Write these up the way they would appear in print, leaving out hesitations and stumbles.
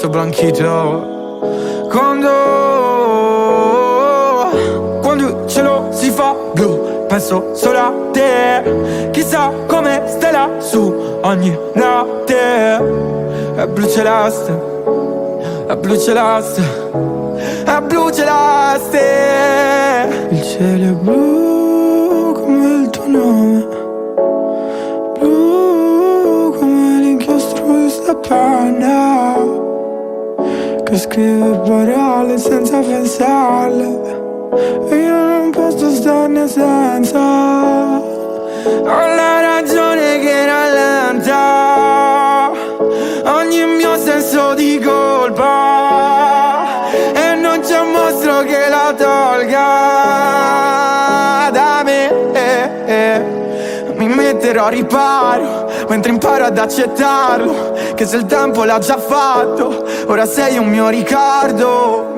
letto blanchito. Quando il cielo si fa blu, penso solo a te. Chissà come stai lassù ogni notte. È blu celeste, è blu celeste, è blu celeste. Il cielo è blu come il tuo nome, blu come l'inchiostro di sta penna che scrive parole senza pensarle. E io non posso starne senza. Ho la ragione che rallenta ogni mio senso di colpa, e non c'è un mostro che la tolga da me. Mi metterò a riparo mentre imparo ad accettarlo, che se il tempo l'ha già fatto, ora sei un mio ricordo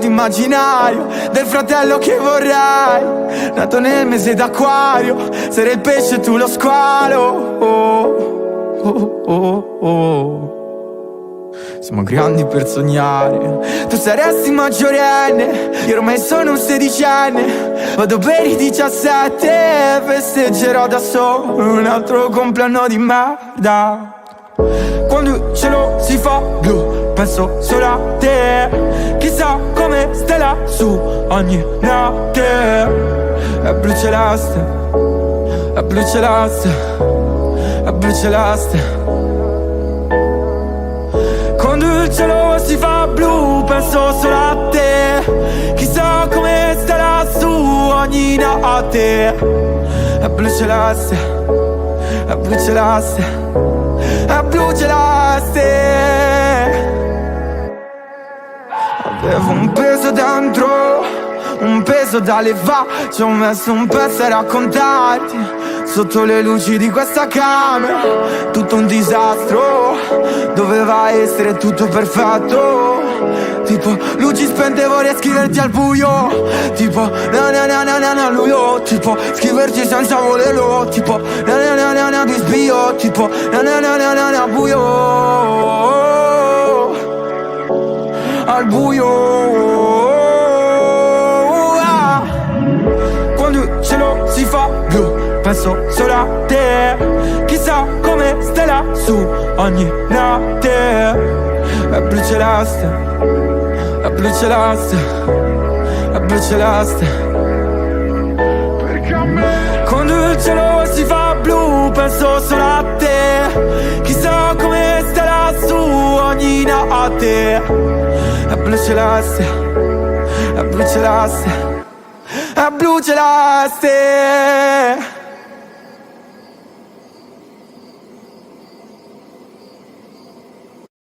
immaginario del fratello che vorrei, nato nel mese d'acquario. Sarei il pesce e tu lo squalo. Siamo grandi per sognare. Tu saresti maggiorenne, io ormai sono un sedicenne. Vado per i 17, festeggerò da solo un altro compleanno di merda. Quando il cielo si fa blu, penso solo a te. Chissà come stai lassù ogni notte. È blu celeste, è blu celeste, è blu celeste. Quando il cielo si fa blu, penso solo a te. Chissà come stai lassù ogni notte. È blu celeste, è blu celeste, è blu celeste. Avevo un peso dentro, un peso da levare. Ci ho messo un pezzo a raccontarti. Sotto le luci di questa camera, tutto un disastro. Doveva essere tutto perfetto. Tipo, luci spente, vorrei scriverti al buio. Tipo, na na na na na na luio. Tipo, scriverti senza volerlo. Tipo, na na na na na di sbio. Tipo, na na na na na na buio. Al buio. Quando il cielo si fa blu, penso solo a te. Chissà come stai lassù ogni notte. È blu celeste, è blu celeste, è blu celeste. Perché a me quando il cielo si fa blu, penso solo a te. Chissà come stai lassù ogni notte. È blu celeste, è blu celeste, è blu celeste.